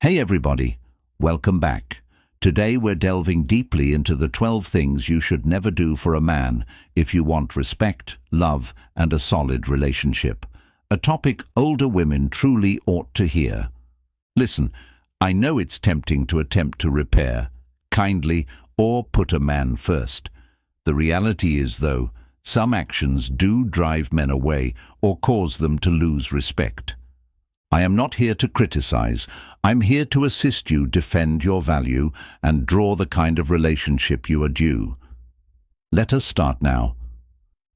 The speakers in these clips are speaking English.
Hey everybody, welcome back. Today we're delving deeply into the 12 things you should never do for a man if you want respect, love, and a solid relationship. A topic older women truly ought to hear. Listen, I know it's tempting to attempt to repair, kindly, or put a man first. The reality is, though, some actions do drive men away or cause them to lose respect. I am not here to criticize. I'm here to assist you defend your value and draw the kind of relationship you are due. Let us start now.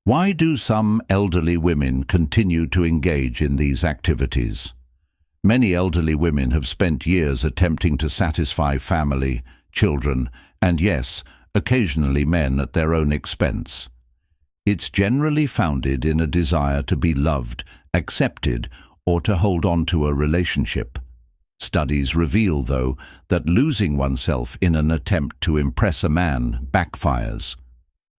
Why do some elderly women continue to engage in these activities? Many elderly women have spent years attempting to satisfy family, children, and yes, occasionally men at their own expense. It's generally founded in a desire to be loved, accepted, or to hold on to a relationship. Studies reveal, though, that losing oneself in an attempt to impress a man backfires.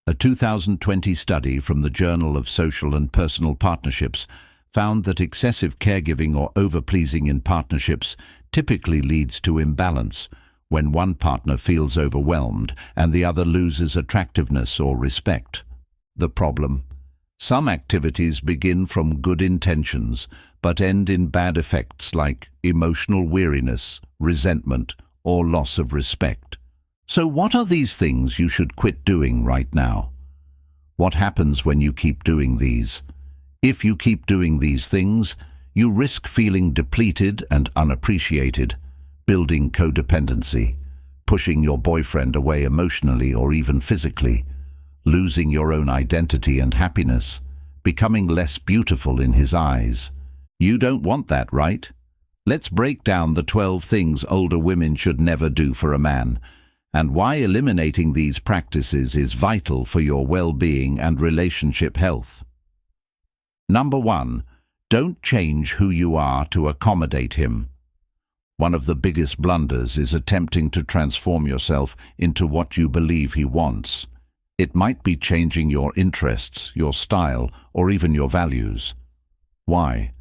A 2020 study from the Journal of Social and Personal Partnerships found that excessive caregiving or over-pleasing in partnerships typically leads to imbalance, when one partner feels overwhelmed and the other loses attractiveness or respect. The problem? Some activities begin from good intentions, but end in bad effects like emotional weariness, resentment, or loss of respect. So what are these things you should quit doing right now? What happens when you keep doing these? If you keep doing these things, you risk feeling depleted and unappreciated, building codependency, pushing your boyfriend away emotionally or even physically, losing your own identity and happiness, becoming less beautiful in his eyes. You don't want that, right? Let's break down the 12 things older women should never do for a man, and why eliminating these practices is vital for your well-being and relationship health. Number 1. Don't change who you are to accommodate him. One of the biggest blunders is attempting to transform yourself into what you believe he wants. It might be changing your interests, your style, or even your values. Why?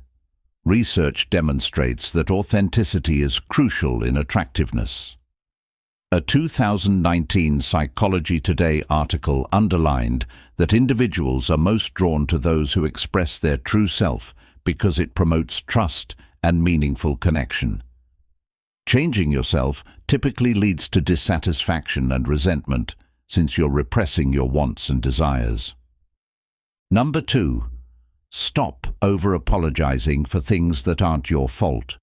Research demonstrates that authenticity is crucial in attractiveness. A 2019 Psychology Today article underlined that individuals are most drawn to those who express their true self because it promotes trust and meaningful connection. Changing yourself typically leads to dissatisfaction and resentment, since you're repressing your wants and desires. Number 2. Stop over-apologizing for things that aren't your fault.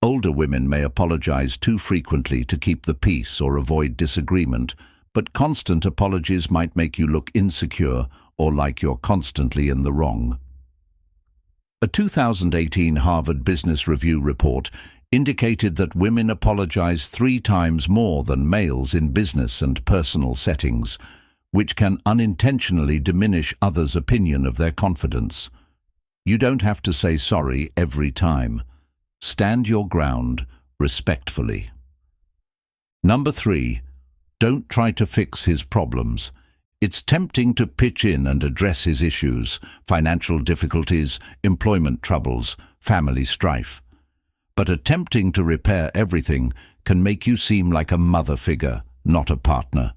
Older women may apologize too frequently to keep the peace or avoid disagreement, but constant apologies might make you look insecure or like you're constantly in the wrong. A 2018 Harvard Business Review report indicated that women apologize 3 times more than males in business and personal settings, which can unintentionally diminish others' opinion of their confidence. You don't have to say sorry every time. Stand your ground respectfully. Number 3. Don't try to fix his problems. It's tempting to pitch in and address his issues, financial difficulties, employment troubles, family strife. But attempting to repair everything can make you seem like a mother figure, not a partner.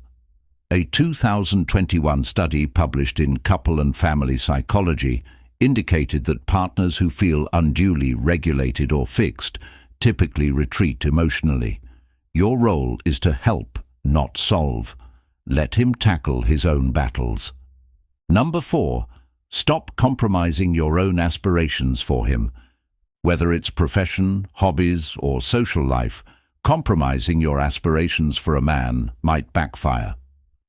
A 2021 study published in Couple and Family Psychology indicated that partners who feel unduly regulated or fixed typically retreat emotionally. Your role is to help, not solve. Let him tackle his own battles. Number 4. Stop compromising your own aspirations for him. Whether it's profession, hobbies, or social life, compromising your aspirations for a man might backfire.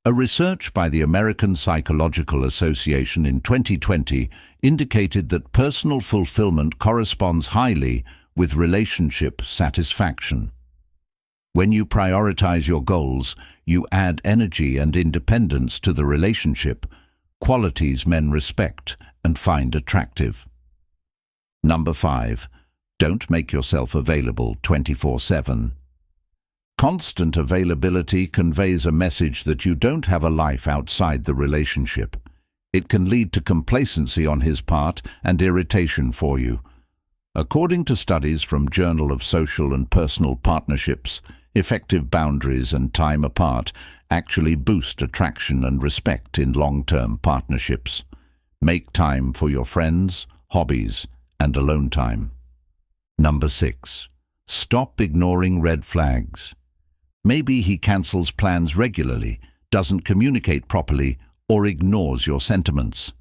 A research by the American Psychological Association in 2020 indicated that personal fulfillment corresponds highly with relationship satisfaction. When you prioritize your goals, you add energy and independence to the relationship, qualities men respect and find attractive. Number 5. Don't make yourself available 24/7. Constant availability conveys a message that you don't have a life outside the relationship. It can lead to complacency on his part and irritation for you. According to studies from Journal of Social and Personal Partnerships, effective boundaries and time apart actually boost attraction and respect in long-term partnerships. Make time for your friends, hobbies, and alone time. Number 6. Stop ignoring red flags. Maybe he cancels plans regularly, doesn't communicate properly, or ignores your sentiments.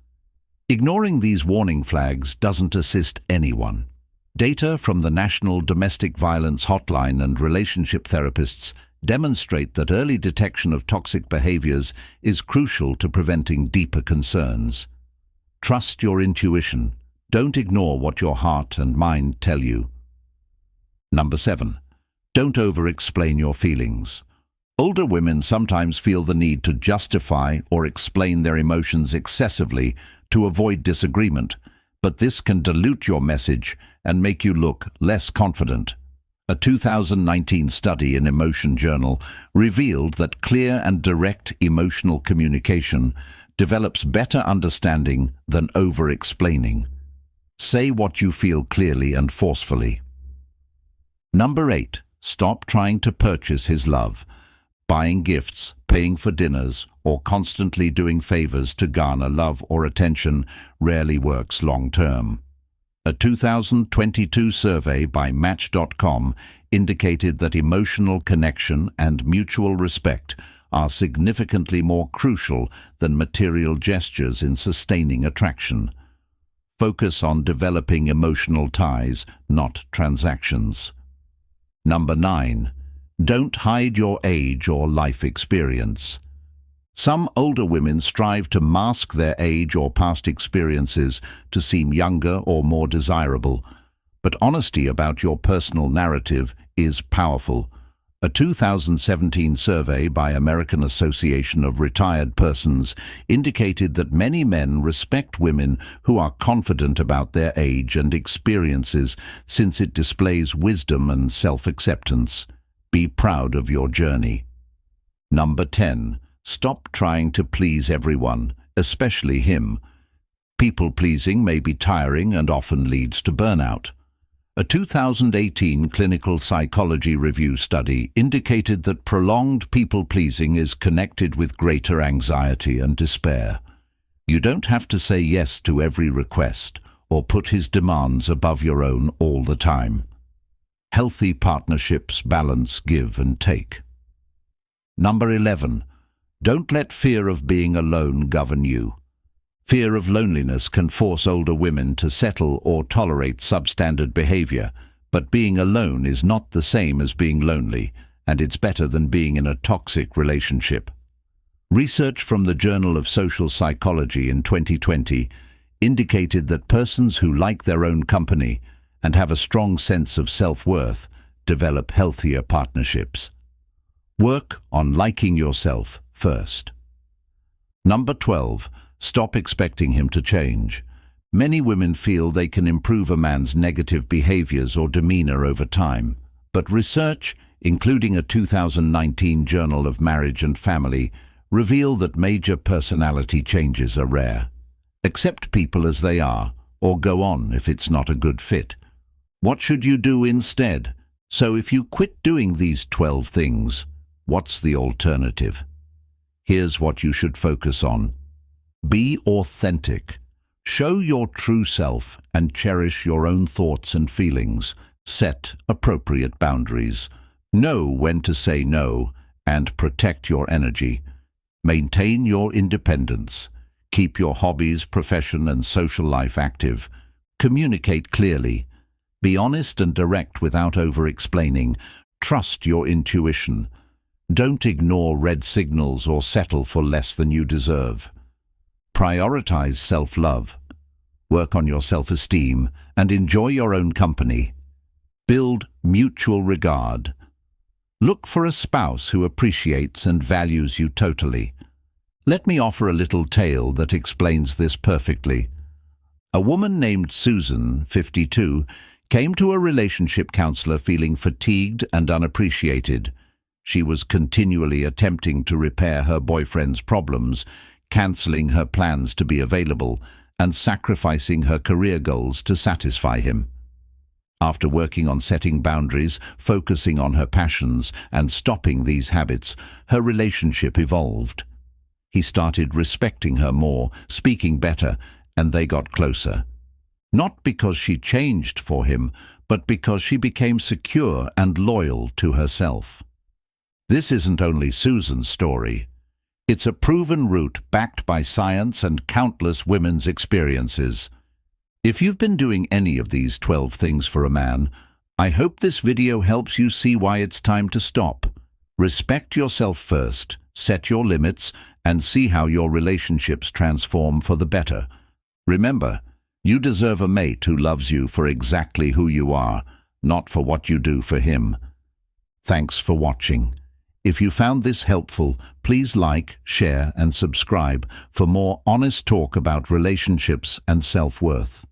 Ignoring these warning flags doesn't assist anyone. Data from the National Domestic Violence Hotline and relationship therapists demonstrate that early detection of toxic behaviors is crucial to preventing deeper concerns. Trust your intuition. Don't ignore what your heart and mind tell you. Number 7. Don't over-explain your feelings. Older women sometimes feel the need to justify or explain their emotions excessively to avoid disagreement, but this can dilute your message and make you look less confident. A 2019 study in Emotion Journal revealed that clear and direct emotional communication develops better understanding than over-explaining. Say what you feel clearly and forcefully. Number 8. Stop trying to purchase his love. Buying gifts, paying for dinners, or constantly doing favors to garner love or attention rarely works long-term. A 2022 survey by Match.com indicated that emotional connection and mutual respect are significantly more crucial than material gestures in sustaining attraction. Focus on developing emotional ties, not transactions. Number 9. Don't hide your age or life experience. Some older women strive to mask their age or past experiences to seem younger or more desirable, but honesty about your personal narrative is powerful. A 2017 survey by American Association of Retired Persons indicated that many men respect women who are confident about their age and experiences, since it displays wisdom and self-acceptance. Be proud of your journey. Number 10. Stop trying to please everyone, especially him. People-pleasing may be tiring and often leads to burnout. A 2018 clinical psychology review study indicated that prolonged people-pleasing is connected with greater anxiety and despair. You don't have to say yes to every request or put his demands above your own all the time. Healthy partnerships balance give and take. Number 11. Don't let fear of being alone govern you. Fear of loneliness can force older women to settle or tolerate substandard behavior, but being alone is not the same as being lonely, and it's better than being in a toxic relationship. Research from the Journal of Social Psychology in 2020 indicated that persons who like their own company and have a strong sense of self-worth develop healthier partnerships. Work on liking yourself first. Number 12. Stop expecting him to change. Many women feel they can improve a man's negative behaviors or demeanor over time, but research, including a 2019 Journal of Marriage and Family, reveal that major personality changes are rare. Accept people as they are, or go on if it's not a good fit. What should you do instead? So if you quit doing these 12 things, what's the alternative? Here's what you should focus on. Be authentic. Show your true self and cherish your own thoughts and feelings. Set appropriate boundaries. Know when to say no and protect your energy. Maintain your independence. Keep your hobbies, profession, and social life active. Communicate clearly. Be honest and direct without over-explaining. Trust your intuition. Don't ignore red signals or settle for less than you deserve. Prioritize self-love. Work on your self-esteem and enjoy your own company. Build mutual regard. Look for a spouse who appreciates and values you totally. Let me offer a little tale that explains this perfectly. A woman named Susan, 52, came to a relationship counselor feeling fatigued and unappreciated. She was continually attempting to repair her boyfriend's problems, cancelling her plans to be available, and sacrificing her career goals to satisfy him. After working on setting boundaries, focusing on her passions, and stopping these habits, her relationship evolved. He started respecting her more, speaking better, and they got closer. Not because she changed for him, but because she became secure and loyal to herself. This isn't only Susan's story. It's a proven route backed by science and countless women's experiences. If you've been doing any of these 12 things for a man, I hope this video helps you see why it's time to stop. Respect yourself first, set your limits, and see how your relationships transform for the better. Remember, you deserve a mate who loves you for exactly who you are, not for what you do for him. Thanks for watching. If you found this helpful, please like, share, and subscribe for more honest talk about relationships and self-worth.